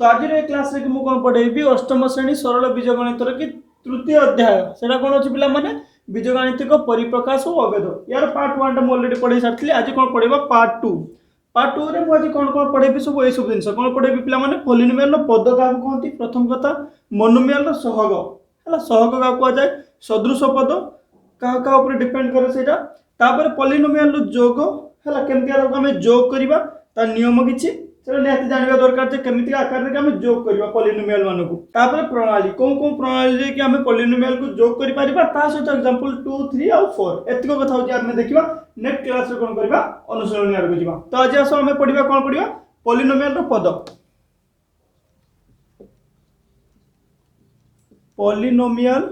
तो आज क्लास रे मु कौन पढ़ेबी अष्टम श्रेणी सरल बीजगणित की तृतीय अध्याय सेटा कौन अच्छी पिला माने बीजगणितिक परिप्रकाश और अभेद यार पार्ट 1 टा ऑलरेडी पढ़ाई सारी आज कौन पढ़ेबा पार्ट 2 रे मु आज कौन कौन पढ़ेबी सब ए सब जिंस कौन पढ़ेबी पिला माने पॉलिनोमियल रो पद का कहंती प्रथम कथा मोनोमियल रो सहग हला सहग का को जाय सदृश पद का ऊपर डिपेंड करे सेटा तापर पॉलिनोमियल रो जोग हला केमतिया रो हमें जोग करबा ता नियम किछि सेटा निहाती जानवा दरकार जे केमिति आकार रे हमें जोग करबा पॉलिनोमियल मानको तापर प्रणाली कोन प्रणाली रे कि हमें पॉलिनोमियल को जोग करि परिबा ता सहित एग्जांपल 2 3 और 4 एतिको कथा होची हमें देखिबा नेक्स्ट क्लास रे कोन करबा अनुसरण यार को जिबा तो आज आसो हमें पढिबा कोन पढिबा पॉलिनोमियल रो पद पॉलिनोमियल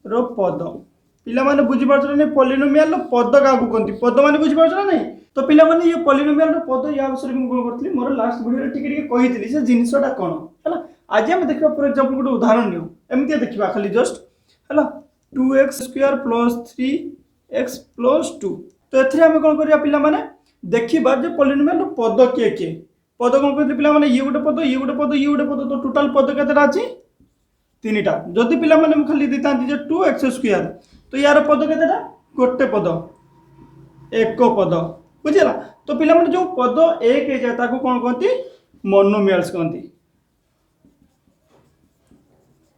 रो पद पिला माने बुझी पारछ नै पॉलिनोमियल रो पद का को कोंती पद माने बुझी पारछ नै तो पिला माने ये पॉलिनोमियल रो पद या विषय में कोन करथली मोर लास्ट वीडियो रे टिके कहितली से जिनिसटा कोन हला आज हम देखबा फॉर एग्जांपल गुड उदाहरण नियो एमती देखबा खाली जस्ट हला 2x square plus 3x plus 2 तो एथरे हम कोन करिया पिला माने देखिबा जे पॉलिनोमियल रो पद के पद कोन कहथली पिला माने ये गुटे पद ये गुटे पद ये गुटे पद तो टोटल पद केतेटा अछि तीनटा जदि पिला माने खाली दितांती जे 2x स्क्वायर तो यार पद केतेटा गोटे पद एक पद बुझिला तो पिला माने जो पद एक हे जाय ताको कोन कहंती मोनोमियल्स कहंती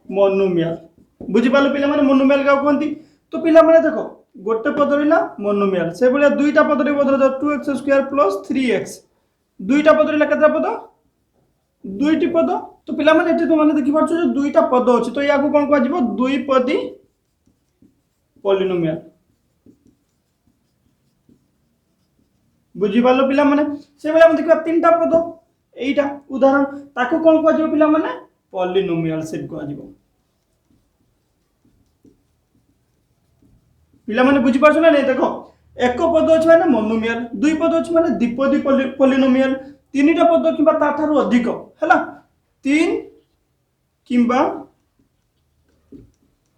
मोनोमियल बुझि पालो पिला माने मोनोमियल का कहंती तो पिला माने देखो गोटे पद रहिला मोनोमियल से बोलिया दुईटा पद रे बदल जा 2x स्क्वायर प्लस 3x दुईटा पद रहिला केतरा पद दुईटी पद तो पिला माने एठी तो माने देखि पाछो जो दुईटा पद अछि तो याको कोन कहै जिवो द्विपदी पॉलिनोमियल बुझी पालो पिला माने से बेला हम देखबा तीनटा पद एईटा उदाहरण ताको कोन कहै जिवो पिला माने पॉलिनोमियल सेट कहै जिवो पिला माने बुझी पाछो ना नै देखो एक पद अछि माने मोनोमियल दुई पद अछि माने द्विपदी पॉलिनोमियल तीनटा पद किबा ताठारु अधिक हैला तीन किबा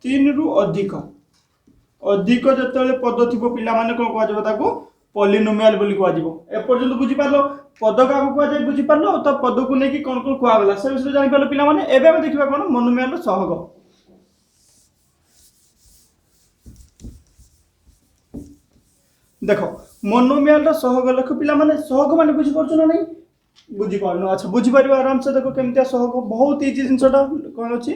तीन रु अधिक अधिक जतले पद थिबो पिला माने कोन कहै जिवो ताको पॉलिनोमियल बोली कहै जिवो ए पर्यंत बुझी पालो पद का को कहै बुझी पालो तो पद को नै कि कोन कोन कहै गला से विषय जानि पालो पिला माने एबे हम देखिबा कोन मोनोमियल रो सहग देखो मोनोमियल रो सहग लख पिला माने सहग माने बुझी परछो ना नै बुझी पारनो अच्छा बुझी पारिबो आराम से देखो केमतिया सहग बहुत इजी जिंसटा कोन अछि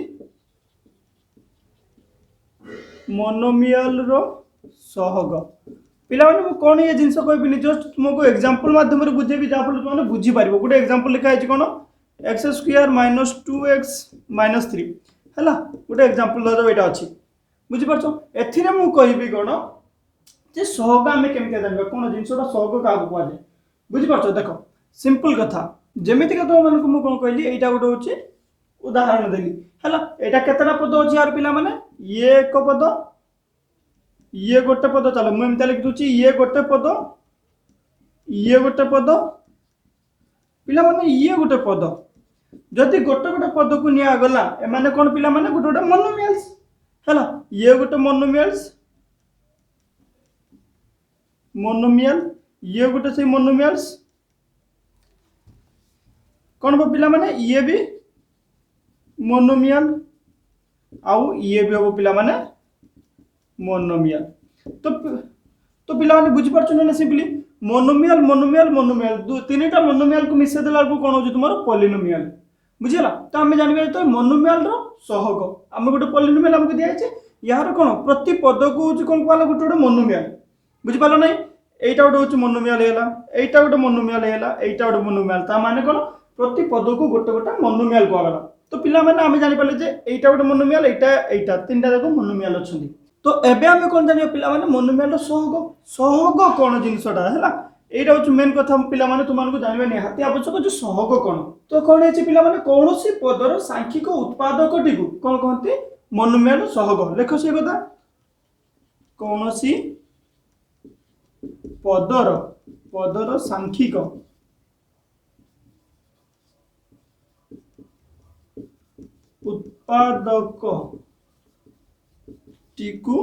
मोनोमियल रो सहग पिला माने मु कोन ये जिंस कहबिनी जस्ट तुमको एग्जांपल माध्यम रे बुझेबी जा फल तुमने बुझी पारिबो गुटे एग्जांपल लिखा है कोन x square minus 2x minus 3 हैला गुटे एग्जांपल दो एटा अछि बुझी परछो एथिरे मु कहबी कोन जे सहग हमें केमते जानबा कोन जिंसटा सहग का को कहले बुझी परछो देखो सिंपल कथा जेमिति के तो मन को मु कोन कहली एटा गुटे होछि उदाहरण देली हैला एटा केतरा पद अछि यार पिला माने ये एक पद ये गोटे पद चलो मु एमता लिख दूची ये गोटे पद पिला माने ये गोटे पद जदि गोटे गोटे पद को निया गला ए माने कोन पिला माने गोटे गोटे मोनोमियल्स हैला ये गोटे मोनोमियल ये गोटे से मोनोमियल्स कोन बो पिला माने ये भी मोनोमियल आउ ये भी हो पिला माने मोनोमियल तो पिला माने बुझी परछ ना सिंपली मोनोमियल मोनोमियल मोनोमियल तीनटा मोनोमियल को मिसे देला को कोन हो तुमरो पॉलिनोमियल बुझिला तो हम जानबे तो मोनोमियल रो सहग हम गोटे पॉलिनोमियल हमको दिया छै यार कोन प्रति पद को हो कोन कोला गोटे गोटे मोनोमियल बुझि पालो नै एटा गोटे होछ मोनोमियल हेला एटा गोटे मोनोमियल हेला एटा गोटे मोनोमियल ता माने कोन प्रति पद को गोटे गोटे मोनोमियल को आगला तो पिला माने हम जानि पाले जे एटा गोटे मोनोमियल एटा तीनटा देखो मोनोमियल अछंदी तो एबे हम कोन जानियो पिला माने मोनोमियल सहग कोन जिंसटा हैला एटा होछ मेन कथा पिला माने तुमान को जानिबा निहाती आवश्यक जे सहग कोन तो कोन हेछि पिला माने कोनोसी पदर सांख्यिक उत्पादक टिकु कोन कहंती मोनोमियल सहग लेखो से कथा कोनोसी पदर सांख्यिक उत्पादक टिकु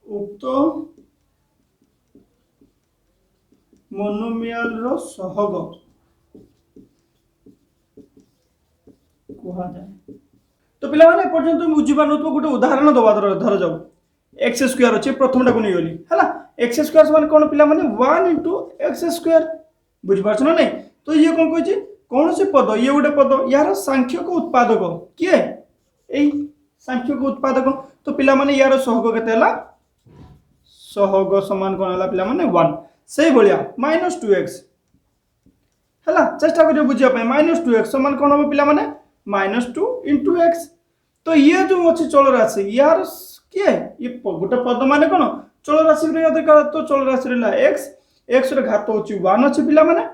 उक्त मोनोमियल रो सहग कहा जाए। तो पिला माने पर्यंत तुम बुझी पानु तो गोटे उदाहरण दबा धर जाऊ एक्स स्क्वायर अच्छे प्रथमटा को नहीं गली है एक्स स्क्वायर मान कौन पिला माने 1 इंटू एक्स स्क्वायर बुझी पारछ ना नहीं। तो ये कौन कहि कौन से पद ये गोटे पद यार सांख्यिक उत्पादक किए एई सांख्यिक उत्पादक। तो पिला माने यार सहग केते हला सहग समान कौन हला पिला माने 1 से भलिया -2x हला चेष्टा करियो बुझिया पे -2x समान कौन हो पिला माने -2 इंटू x। तो ये जो अच्छे चल राशि यार किए ये गोटे पद माने कौन चल राशि रे देखा। तो चल राशि रे x x रे घात होची 1 अछि पिला माने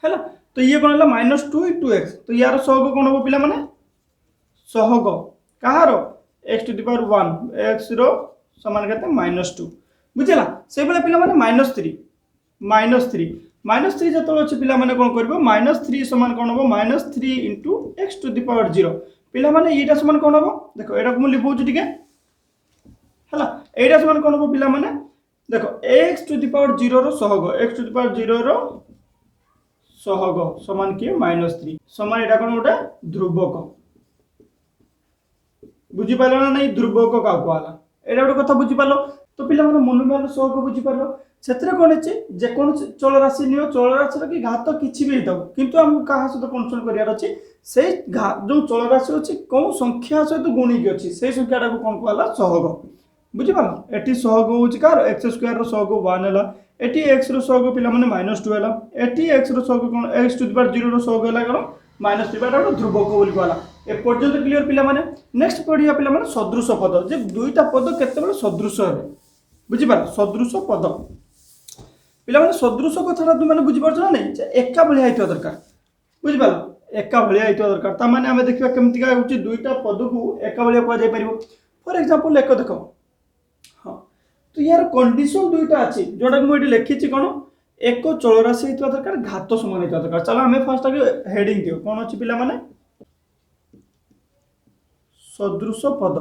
हला। तो ये कौन हला -2 इंटू x। तो यार सहग कौन हो पिला माने सहग कहारो x to the power 1 x रो समान केते -2 बुझिला। से बेले पिला माने -3 जतो अछि पिला माने कोन करबो -3 समान कोन हो -3 into x to the power 0 पिला माने एटा समान कोन हो देखो एटा को मु लिखौ छु ठीक है हला। एटा समान कोन हो पिला माने देखो x टू द पावर 0 रो सहग x टू द पावर 0 रो सहग समान के -3 समान एटा कोन गोटे ध्रुवक बुझी पालो ना नहीं ध्रुवक का कहला एटा गोटे कथा बुझी पालो। तो पिला माने मोनोमियल सहग बुझी पालो सेतरे कोन अछि जे कोन चल राशि नियो चल राशि रो की घात किछि भी हेताउ किंतु हम कहा सहित कन्सर्न करियार अछि से जो चल राशि अछि कोन संख्या सहित गुणिक अछि से संख्याटा को कोन कहला सहग बुझी पालो। एटी सहग होछि कार x स्क्वायर रो सहग 1 हला एटी x रो सहग पिला माने -2 हला एटी x रो सहग कोन x टू द पावर 0 रो सहग हला कोन -3 बाटा ध्रुवक बोली कहला। ए पर्यंत क्लियर पिला माने नेक्स्ट पढिया पिला माने सदृश पद जे दुईटा पद केते बेले सदृश हेबे बुझी पालो सदृश पद पिला माने सदृश कथाटा तुम माने बुझी पारछ ना नहीं जे एका भलिया हेतो दरकार बुझी पालो एका भलिया हेतो दरकार ता माने हमें देखिबा केमति का होची दुईटा पद को एका भलिया कह जाय परिबो। फॉर एग्जांपल लेख देखो हां तो यार कंडीशन दुईटा अछि जोडा मु एठी लिखि छि कोन एक चल राशि हेतो दरकार घात समान हेतो दरकार। चलो हमें फर्स्ट आगे हेडिंग दियो कोन अछि पिला माने सदृश पद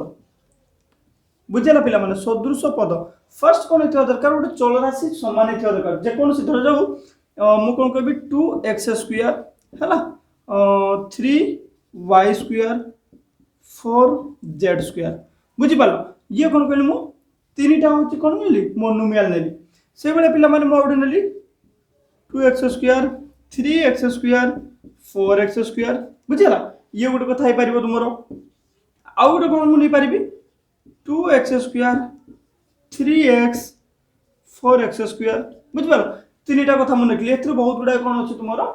बुझेला पिला माने सदृश पद फर्स्ट कोन हेतो दरकार गोटे चल राशि समान हेतो दरकार जे कोन से धर जाऊ मु कोन कहबी 2x स्क्वायर हला 3y स्क्वायर 4z स्क्वायर बुझी पालो। ये कोन कहली मु तीनटा होची कोन नेली मोनोमियल नेली से बेले पिला माने मो ओडे नेली 2x square 3x square 4x square बुझेला। ये गोटे कथा हे परिबो तुमरो आउ गोटे कोन मु नै परिबी 2x square 3x 4x square बुझ पारो तीनटा कथा मन रखली एथरे बहुत गुडा कोन अछि तुमरो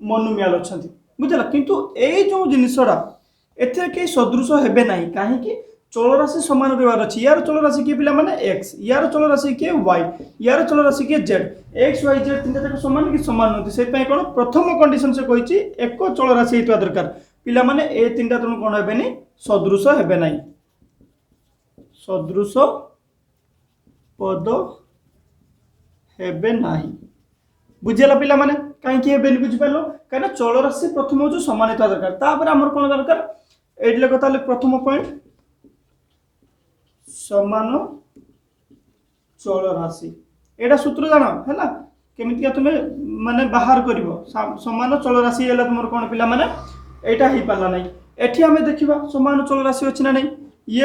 मोनोमियल अछंती बुझला। किंतु ए जो जिनिसडा एथरे के सदृश हेबे नाही काहे कि चल राशि समान रहबार अछि यार चल राशि के पिला माने x यार चल राशि के y यार चल राशि के z x y z तीनटा तक समान कि समान नथि से पय कोन प्रथम कंडीशन से कहिछि एक चल राशि हेतु दरकार पिला माने ए तीनटा तनु कोन हेबेनी सदृश हेबे नाही सदृश पद हेबे नाही बुझेला पिला माने काहे कि हेबे बुझि पालो काहे चल राशि प्रथम जो समानता दरकार तापर हमर कोन दरकार एडले कथा ले प्रथम पॉइंट समान चल राशि एडा सूत्र जानो हैला केमिति का तुमे माने बाहर करिवो समान चल राशि हैला तुमर कोन पिला माने एटा ही पाला नै एठी हमें देखिबा समान चल राशि अछि ना नै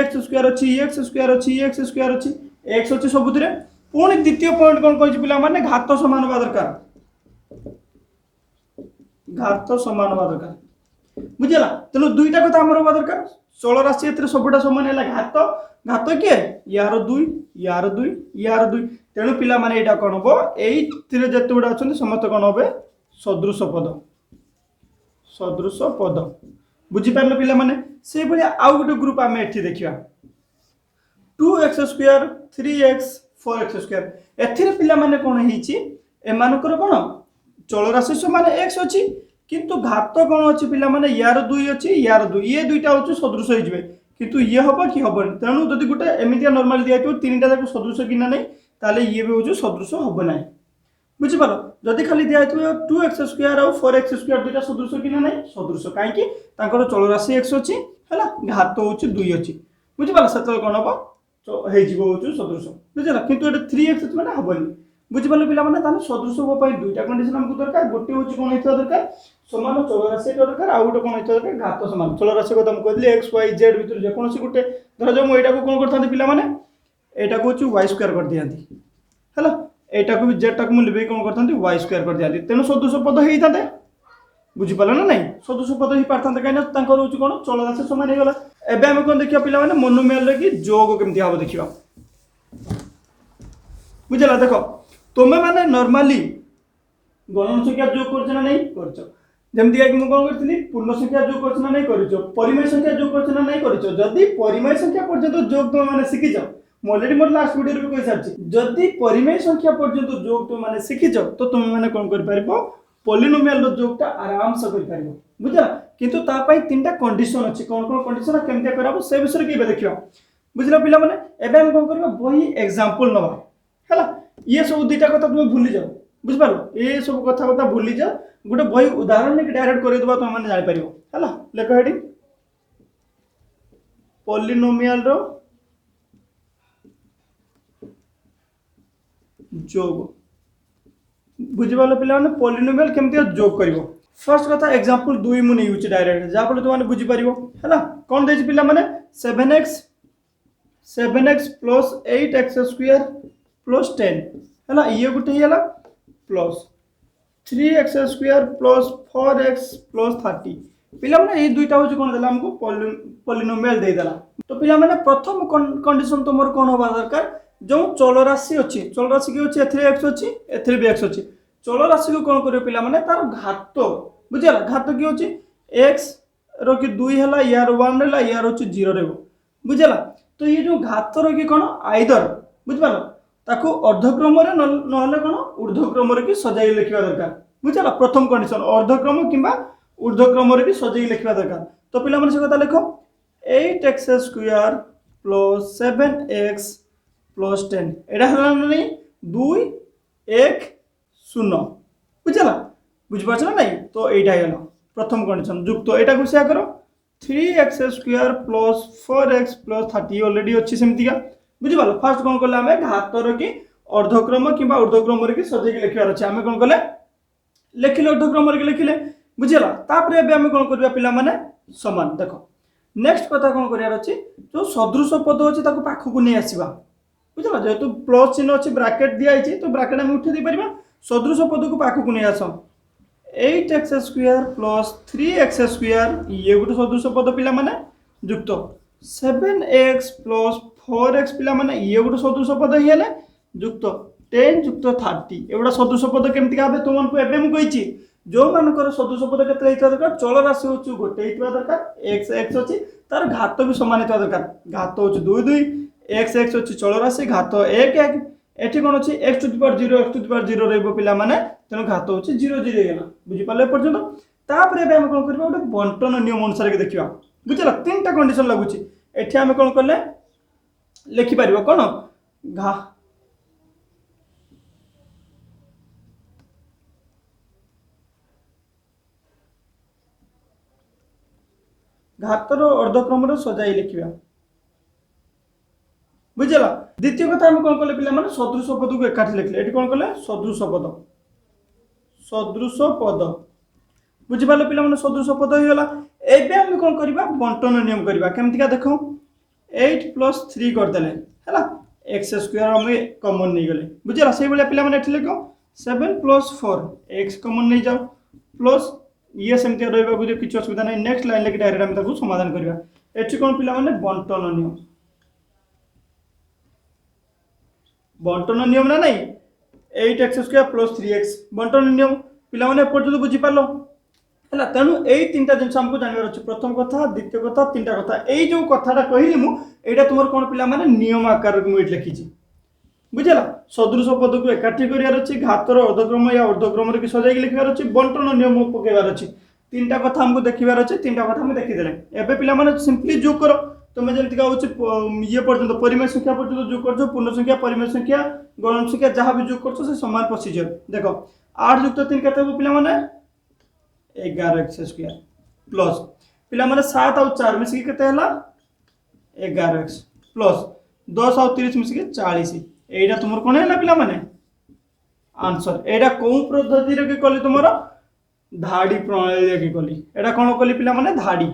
x स्क्वायर अछि x स्क्वायर अछि x स्क्वायर अछि x अछि सबुतरे पुणी द्वितीय पॉइंट कोन कहै पिला माने घात समान बा दरकार घात समान बा दरकार बुझला। तनो दुईटा कथा हमर बा दरकार चल राशि एतरे सबटा समान हैला घात घात के यार 2 यार 2 यार 2 तेनु पिला माने एटा कोन हो एई तिरे जतुडा अछन समस्त कोन होबे सदृश पद बुझी पारलो पिला माने से बलिया आउ गोटे ग्रुप आमे एठी देखिबा 2x square 3x 4x square एथिरे पिला माने कोन हिची ए मानकर कोन चल राशि समान x अछि किंतु घात कोन अछि पिला माने यार 2 अछि यार 2 ये दुईटा होछ सदृश होई जबे किंतु ये होबा कि होबन तेनु जदि गोटे एमितिया नॉर्मल दियाइतो तीनटा जाक सदृश किना नै ताले ये भी होछ सदृश होबो नै बुझि पारो जदि खाली दियाइतो 2x स्क्वायर और 4x स्क्वायर दुईटा सदृश किना नै सदृश काहे कि तांकर चल राशि x अछि हैला घात होछ 2 अछि बुझि पारो सतल कोन होबो तो हे जीवो होछ सदृश बुझला किंतु एटा 3x माने होबनी बुझिपारे पिला माने ताने सदृश पद पई दुईटा कंडीशन हमको दरकार गोटे होची कोन हेतु दरकार समान चल राशि दरकार आ गोटे कोन हेतु दरकार घात समान चल राशि को हम कहली x y z भितर जे कोनसी गोटे धर जो म एटा को कोन करथांती पिला माने एटा को होची y स्क्वायर कर दियांती हला एटा को भी z टाक म लिबे कोन करथांती y स्क्वायर कर दियांती तेनो सदृश पद हेई थाते बुझी पाला ना नहीं सदृश पद ही पारथांते काइना तांकर होची कोन चल राशि समान हे गला एबे हम कोन देखिया पिला माने मोनोमियल रे की जोग केमति हाबो देखिबा बुझला देखो तुम्हें माने नॉर्मली गणन संख्या जोग करछ ना नहीं करछ जेमति कि मु कोन करथि पूर्ण संख्या जोग करछ ना नहीं करछ परिमेय संख्या जोग करछ ना नहीं करछ जदी परिमेय संख्या पर्यंत जोग तुम माने सिखि जाओ मु ऑलरेडी मोर लास्ट वीडियो रे कहि सारछि जदी परिमेय संख्या पर्यंत जोग तुम माने सिखि जाओ तो तुम माने कोन कर परबो पॉलिनोमियल रो जोगटा आराम से कर परबो बुझला किंतु ता पई तीनटा कंडीशन अछि कोन कोन कंडीशन केमते करबो से विषय के देखियो बुझला पिला माने एबे हम कोन करबो वही एग्जांपल नबा हला ये सब दुईटा कथा तुम भूली जाओ बुझ पारो ये सब कथा कथा भूली जाओ गोटे बही उदाहरण ने डायरेक्ट कर देबा तुम माने जानि परिबो हला लेख हेडिंग पॉलिनोमियल रो जोग बुझिबालो पिला माने पॉलिनोमियल केमते जोग करिवो फर्स्ट कथा एग्जांपल 2 मु नै यूज डायरेक्ट जा पले तुम माने बुझि परिबो हला कोन देछि पिला माने 7x plus 8x square plus 10 है ये गोटे है plus 3x square plus 4x plus 30 पिला माने ये दुईटा होची कोन देला हमको पॉलिनोमियल दे देला तो पिला माने प्रथम कंडीशन तमर कोन होबा दरकार जो चल राशि अछि चल राशि के अछि एथरे x अछि एथरे भी x अछि चल राशि को कोन करियो पिला माने तार घात बुझला घात की अछि x रो की 2 हला यार 1 रहला यार अछि 0 रहबो बुझला तो ये जो घात रो की कोन आइदर बुझपालो ताको अर्धक्रम रे नहले कोन ऊर्ध्वक्रम रे की सजाई लिखिबा दरकार बुझला प्रथम कंडीशन अर्धक्रम किबा ऊर्ध्वक्रम रे की सजाई लिखिबा दरकार तो पिला मन से कथा लिखो 8x square plus 7x plus 10 एडा हला नै 2 1 0 बुझला बुझ पाछ ना नहीं तो एटा हेला प्रथम कंडीशन युक्त एटा को से करो 3x square plus 4x plus 30 already अछि सेमतिका बुझि पालो फर्स्ट कोन करले हमें घातर की अर्धक्रम किबा ऊर्ध्वक्रम रे की सजे के लिखिबार अछि हमें कोन करले लिखिले ऊर्ध्वक्रम रे लिखिले बुझिला तापर एबे हमें कोन करबा पिला माने समान देखो नेक्स्ट कथा कोन करियार अछि जो सदृश पद अछि ताको पाखु को नै आसीबा बुझला जेतु प्लस चिन्ह अछि ब्रैकेट दिया अछि तो ब्रैकेट हम उठे दे परिबा सदृश पद को पाखु को नै आसो 8x square plus 3x square ये गोटे सदृश पद पिला माने युक्त 7x प्लस 4x पिला माने ये गोटे सदृश पद ही हेले युक्त 10 युक्त 30 एवडा सदृश पद केमति गाबे तुमन को एबे म कहिची जो मानकर सदृश पद केते हेता दरकार चल राशि होछु गोटे हेतबा दरकार x x अछि तार घात भी समान हेता दरकार घात होछु 2 2 x x अछि चल राशि घात 1 1 एठी कोन अछि x to the power 0 x to the power 0 रहबो पिला माने तेनो घात होछि 0 0 हेला बुझि पाले पर्यंत तापर एबे हम कोन करबा गोटे बंटन नियम अनुसार के देखिबा बुझला तीनटा कंडीशन लागुछि एठी हम कोन करले लिखि परिबो कोन घा घातर अर्धक्रम रो सजाई लिखिबा बुझला द्वितीय कथा हम कोन करले पिला माने सदृश पद को एकाठी लिखले एठी कोन करले सदृश पद बुझि पाले पिला माने सदृश पद हो गेला एबे हम कोन करबा बंटन नियम करबा केमति का देखो 8 + 3 कर देले हला x स्क्वायर हम कॉमन नहीं गले बुझला सेही बेले पिला माने एठी लिखो 7 + 4 x कॉमन नहीं जाओ प्लस ये सेमति रहबा को किछ असुविधा नहीं नेक्स्ट लाइन लेके डायरेक्ट हम ताको समाधान करबा एठी कोन पिला माने बंटन नियम ना नहीं 8x स्क्वायर प्लस 3x बंटन नियम पिला माने पर्यंत बुझि पालो हला तनु एई तीनटा जिंस हमको जानिबार अछि प्रथम कथा द्वितीय कथा तीनटा कथा एई जो कथाटा कहिली मु एटा तुमर कोन पिला माने नियम आकार में एट लिखिछि बुझला सदृश पद को एकाठी करियार अछि घातर अर्धक्रम या ऊर्ध्वक्रम रे कि सजाई लिखिबार अछि बंटन नियम पकेबार अछि तीनटा कथा हमको देखिबार अछि तीनटा कथा हम देखि देले एबे पिला माने सिंपली जोग करो तुम जल्दी का ये पर्यंत परिमेय संख्या पर्यंत जोग करछो पूर्ण संख्या परिमेय संख्या गणन संख्या जहां भी जोग करछो से समान प्रोसीजर देखो 8 + 3 केते हो पिला माने 11x स्क्वायर प्लस पिला माने 7 और 4 मिसी केते हला 11x प्लस 10 और 30 मिसी के 40 एटा तुमर कोन हला पिला माने आंसर एटा कोउ पद्धति रे के कली तुमरो धाड़ी प्रणाली रे के कली एटा कोन कली पिला माने धाड़ी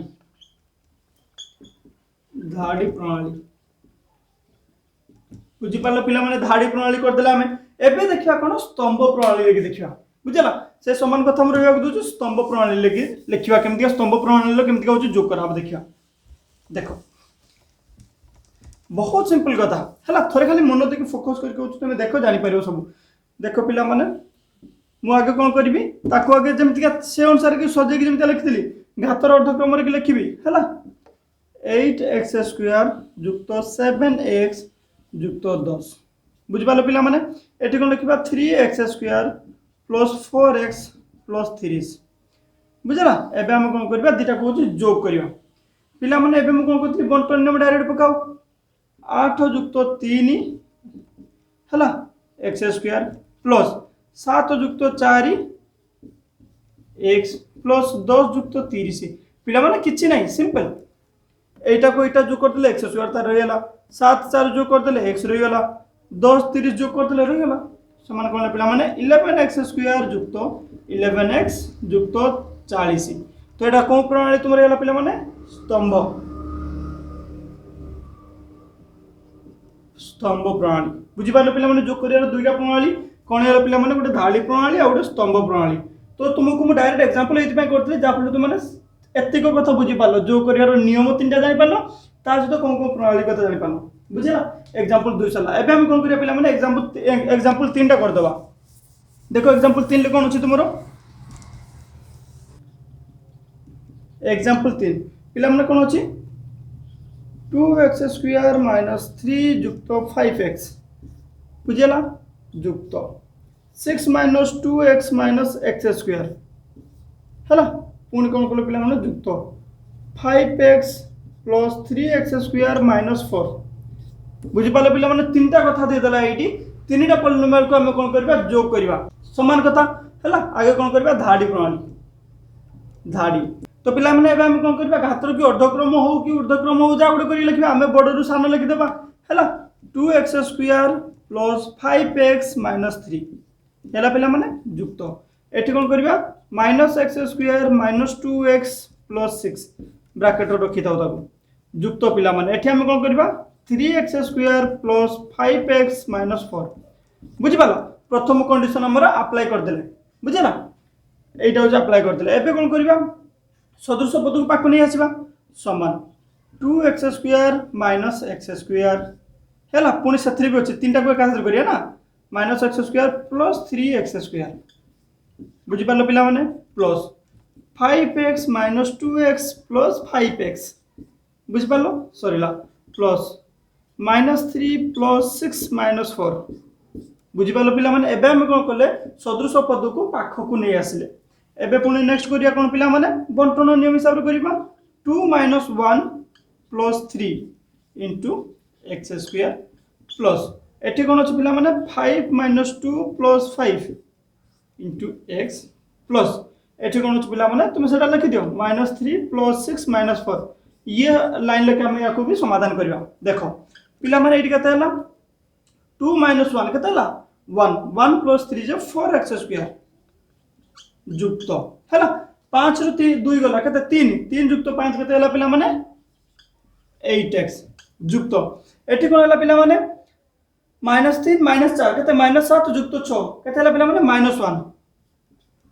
प्रणाली बुझी पालो पिला माने धाड़ी प्रणाली कर देला हमें एबे देखिया कोन स्तंभ प्रणाली रे के देखिया बुझला से समान कथा हम रहबा दउछु स्तंभ प्रणाली रे के लिखिवा केमति स्तंभ प्रणाली रे केमति कहउछु जोग करब देखिया देखो बहुत सिंपल कथा हला थोरे खाली मन देके फोकस करके कहउछु तुमे देखो जानि परियो सब देखो पिला माने मु आगे कोन करबी ताको आगे जेमति से अनुसार के सजे के जेमति लिखितली घातर अर्धक्रम रे के लिखिबी हला 8x² जुक्त 7x जुक्त 10 बुझ पालो पिला माने एठी कोन लिखिबा 3x² प्लस 4x प्लस 3 बुझला एबे हम कोन करबा दिटा कहउछु जोग करियो पिला माने एबे हम कोन करथि बंटन ने डायरेक्ट पकाओ 8 जुक्त 3 हला x² प्लस 7 जुक्त 4 x प्लस 10 जुक्त 30 पिला माने किछि नाही सिंपल एटा को एटा जो कर देले x² तार रहि गेला 7 4 जो कर देले x रहि गेला 10 30 जो कर देले रहि गेला समान कोन पिला माने 11x² जुक्त 11x जुक्त 40 तो एटा कोन प्रणाली तुम रहि गेला पिला माने स्तंभ प्रणाली बुझी पालो पिला माने जो करियार दुईटा प्रणाली कोन हेला पिला माने गोटे धाड़ी प्रणाली आ गोटे स्तंभ प्रणाली तो तुमको मु डायरेक्ट एग्जांपल एथि पय करथले जा फल तुम माने एत्तिक कथा बुझी पालो जो करियार नियम तीनटा जानि पालो ता सहित कोन कोन प्रणाली कथा जानि पालो बुझिला एग्जांपल 2 सला एबे हम कोन करिया पिला माने एग्जांपल 3 टा कर दबा देखो एग्जांपल 3 ले कोन अछि तुमरो एग्जांपल 3 पिला माने कोन अछि 2x² - 3 जुक्त 5x बुझिला जुक्त 6 - 2x - x² हला पुणी कोन कोन पिला माने जुक्त 5x प्लस 3x² - 4 बुझी पालो पिला माने तीनटा कथा दे देला एटी तीनटा पॉलिनोमियल को हम कोन करबा जोग करबा समान कथा हला आगे कोन करबा धाड़ी प्रणाली धाड़ी तो पिला माने एबे हम कोन करबा घातर की अर्धक्रम हो कि ऊर्ध्वक्रम हो जा गुड करी लिखबा हमें बड़ रु सान लिखि देबा हला 2x² प्लस 5x - 3 हला पिला माने जुक्त एठी कोन करबा -x² - 2x प्लस 6 ब्रैकेट रखि थाउ ताको जुक्त पिला माने एठी हम कोन करबा 3x² प्लस 5x - 4 बुझि पालो प्रथम कंडीशन हमर अप्लाई कर देले बुझिला एटा हो अप्लाई कर देले एबे कोन करबा सदृश पद को पाको नै आसीबा समान 2x² - x² हला पुनी सथरी भी अछि तीनटा को कैंसिल करिया ना -x² प्लस 3x² बुझि पालो पिला माने plus 5x - 2x plus 5x बुझि पालो सरीला प्लस -3 प्लस 6 - 4 बुझि पालो पिला माने एबे हम कोन करले सदृश पद को पाखो को नै आसीले एबे पुनी नेक्स्ट करिया कोन पिला माने बंटन नियम हिसाब रे करिबा 2 - 1 प्लस 3 इनटू x² प्लस एठी कोन अछि पिला माने 5 - 2 प्लस 5 इनटू x प्लस एठी कोन अछि पिला माने तुम सेटा लिखि दियो -3 प्लस 6 - 4 ये लाइन लेके हम याको भी समाधान करबा देखो पिला माने एठी कते हला 2 - 1 कते हला 1 1 प्लस 3 जे 4x² जुक्त हला 5 रु 3 2 गला कते 3 3 जुक्त 5 कते हला पिला माने 8x जुक्त एठी कोन हला पिला माने -3 - 4 कते -7 जुक्त 6 कते हला पिला माने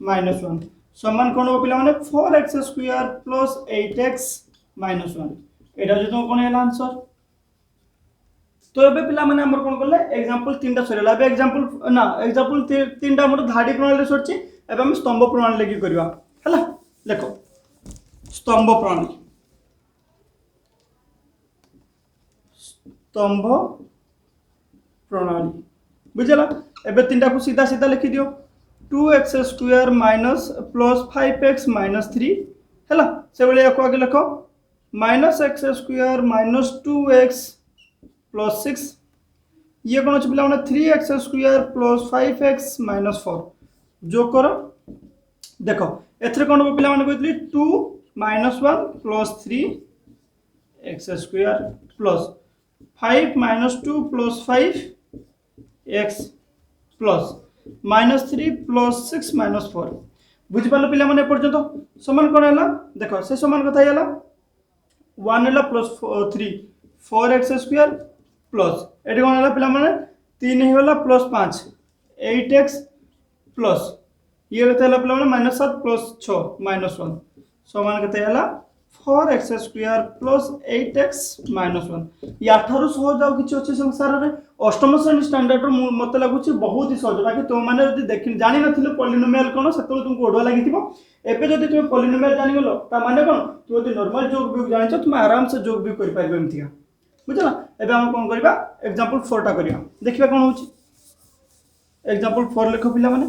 -1 समान कोन हो पिला माने 4x² प्लस 8x - 1 एटा जो कोन हला आंसर तो एबे पिला माने हमर कोन करले एग्जांपल 3टा सरेला एबे एग्जांपल 3टा हमर धाड़ी प्रणाली सरछि एबे हम स्तंभ प्रणाली लेके करबा हला देखो स्तंभ प्रणाली बुझला एबे 3टा को सीधा सीधा लिखि दियो 2x² माइनस प्लस 5x - 3 हला से बले को आगे लिखो -x² - 2x प्लस 6 ये कोन अछि पिला माने 3x² प्लस 5x - 4 जो करो देखो एथरे कोन हो पिला माने कहतली 2 - 1 plus 3x² plus 5 - 2 plus 5 x plus -3 + 6 - 4 बुझिपाल पिला माने पर्यंत समान कोन हला देखो से समान कथा हला 1 हला +3 4x² प्लस एटी कोन हला पिला माने 3 हेला +5 8x प्लस ये कते हला पिला माने -7 + 6 -1 समान कते हला 4x² + 8x - 1 याठारु सहज आ किछ अछि संसार रे अष्टम श्रेणी स्टैंडर्ड रो मते लागुछि बहुत ही सहज बाकी तो माने जदि देखि जानि नथिले पॉलिनोमियल कोन सेतलो तुमको ओडवा लागिथिबो एबे जदि तुम पॉलिनोमियल जानि गेलो ता माने कोन तू जदि नॉर्मल जोग भी जानि छ तुम आराम से जोग भी कर पाइबो एमथिया बुझला एबे हम कोन करबा एग्जांपल 4 टा करिया देखिबा कोन होछि एग्जांपल 4 लिखो पिला माने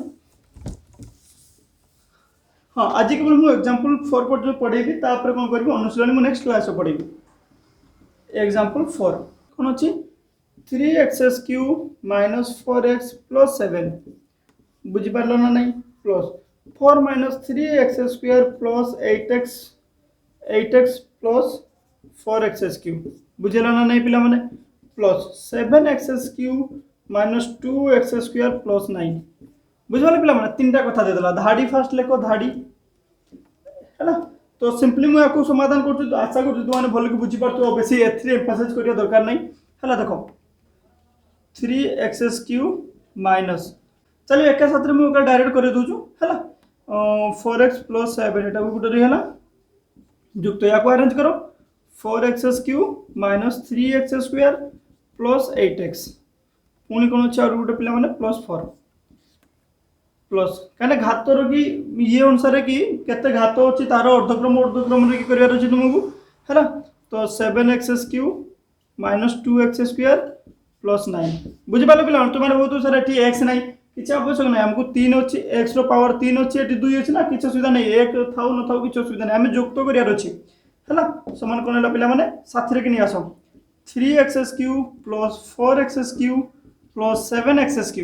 हाँ आज केवल मुझे एग्जांपल 4 पर जो पढ़ेबी तापर कोन करबी अनुशीलनी मु नेक्स्ट क्लास पढ़ेबी एग्जांपल 4 कोन अछि 3x³ - 4x + 7 बुझि पारलो ना नहीं प्लस 4 - 3x² + 8x + 4x³ बुझेलो ना नहीं पिला माने प्लस 7x³ - 2x² + 9 बुझवाले पिला माने तीनटा कथा दे देला धाडी फास्ट लेको धाडी हैला तो सिंपली मु याको समाधान करछु तो आशा करछु तू माने भल के बुझी परतो बेसी एथरे एम्फासाइज करिया दरकार नहीं हैला देखो 3x³ माइनस चलिए एक साथ में ओका डायरेक्ट कर दउछु हैला 4x + 7 एटा गुटे रे हैला युक्त याको अरेंज करो 4x³ - 3x² + 8x पुनी कोन छ और गुटे पिला माने +4 प्लस कहने घात कि ये अनुसार कि केते घात अछि तार अर्धक्रम रे कि करिवार अछि तुमको हैला तो 7x³ - 2x² + 9 बुझि पालो पिला तो माने बहुत सारा एठी x नाही किछ आवश्यक नाही हमको 3 अछि x रो पावर 3 अछि एठी 2 अछि ना किछ सुविधा नाही एक थाउ न थाउ किछ सुविधा नाही हम युक्त करिवार अछि हैला समान कोन हला पिला माने साथ रे कि नि आसो 3x³ + 4x³ + 7x³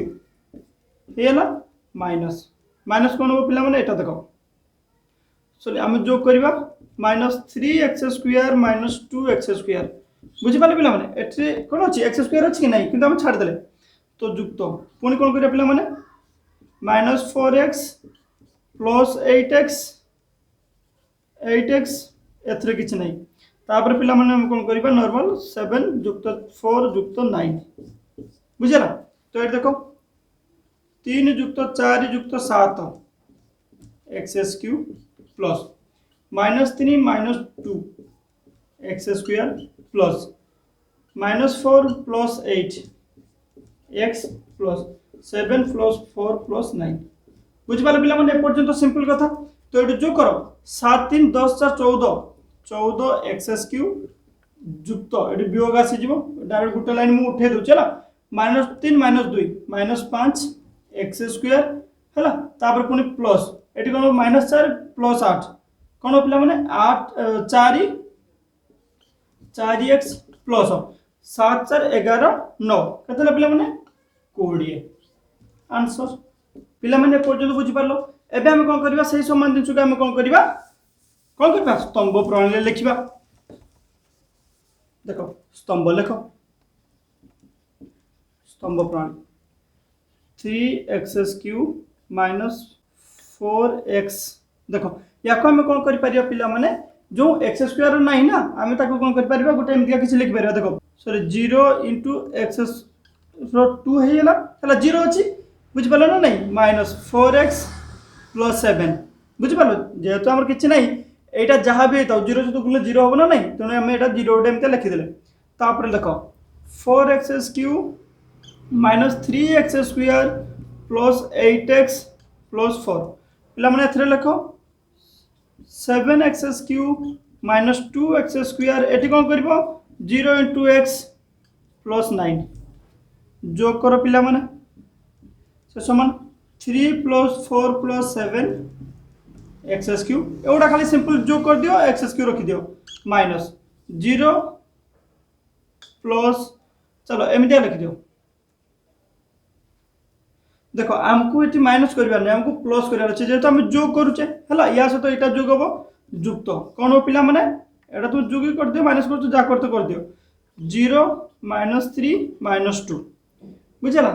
हेला माइनस माइनस कोन हो पिला माने एटा देखो चलिए हम जो करबा -3x² - 2x² बुझि पाले पिला माने एथे कोन अछि x² अछि कि नाही किंतु हम छाड़ देले तो युक्त पुनी कोन करिया पिला माने -4x + 8x एथरे किछ नाही तापर पिला माने हम कोन करबा नॉर्मल 7 + 4 + 9 बुझला तो ए देखो 3 + 4 + 7 x³ plus -3 - 2 x² plus -4 + 8 x plus 7 + 4 + 9 बुझ पाले पिला माने पर्यंत सिंपल कथा तो एटु जो करो 7 3 10 4 14 14 x³ युक्त एटु वियोग आसी जीवो डायरेक्ट गुटे लाइन मु उठे दउ चला -3 - 2 -5 x² हैला तापर पुनी प्लस एटी कोन -4 + 8 कोन पिला माने 8 4 4x प्लस 7 4 11 9 केतला पिला माने 20 आंसर पिला माने पर्यंत बुझि पारलो एबे हम कोन करबा सही समान दिन सुगा हम कोन करबा स्तंभ प्रणाली लिखिबा देखो स्तंभ लिखो स्तंभ प्रणाली 3x³ - 4x देखो याको हम कोन करि परिया पिला माने जो x² नाही ना हम ताको कोन करि परिबा गुटे एमतिया किछ लिखि परिबा देखो सॉरी 0 * x रो 2 हेला हला 0 अछि बुझ पालो ना नहीं -4x + 7 बुझ पालो जेतो हमर किछ नाही एटा जहां भी हेताउ 0 से तो गुले 0 होबो ना नहीं तने हम एटा 0 डे एमतिया लिखि देले तापर देखो 4x³ - 3x² + 8x + 4 पिला माने एथरे लिखो 7x³ - 2x² एटी कोन करबो 0 * x + 9 जो करो पिला माने से समान 3 + 4 + 7 x³ एवडा खाली सिंपल जो कर दियो x³ रखि दियो -0 प्लस चलो एमितिया लिखि दियो देखो हमको एटी माइनस करबार नै हमको प्लस करबार छै जेतो हम जोग करूचे हला या से तो एटा जोग हबो युक्त कोन हो पिला माने एटा तू जोग कर दियो माइनस कर जा करते कर दियो 0 - 3 - 2 बुझला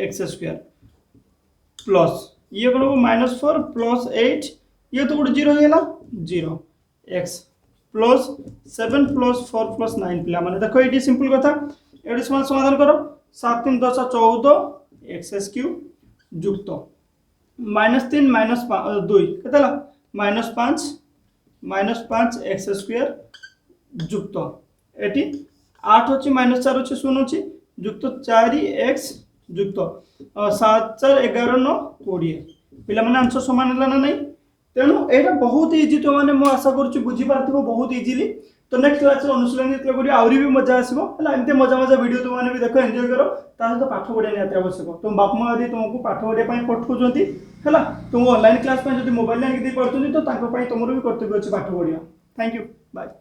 x² प्लस ये कौन -4 प्लस 8 ये तो गोटे 0 होगा 0 एक्स प्लस 7 प्लस 4 प्लस 9 पिला माने देखो ये सिंपल कथा ये समाधान करो 7 3 10 14 एक्स क्यूब जुक्त -3 -2 केते -5 एक्स स्क्वायर जुक्त एटी 8 अच्छी -4 अच्छी 0 अच्छी जुक्त 4 एक्स जुक्त 7 4 11 9 20 पिला माने आंसर समान है ना नहीं तेणु यहाँ बहुत इजी तो मैंने मुझे आशा करुच्ची बुझीपार बहुत इजिली तो नेक्स्ट क्लास अनुशीलन जो आहरी भी मजा आसो एमती मजा मजा वीडियो तुमने भी देख एंजॉय करो सहित पाठ पढ़िया निहत आवश्यक तुम बाप माँ यदि तुमको पाठ पढ़ाई पठाऊँ है तुम ऑनलाइन क्लास जो मोबाइल आनिक दे पार्टी तो तुम भी कर्तव्य अच्छे पाठ पढ़िया थैंक यू बाय।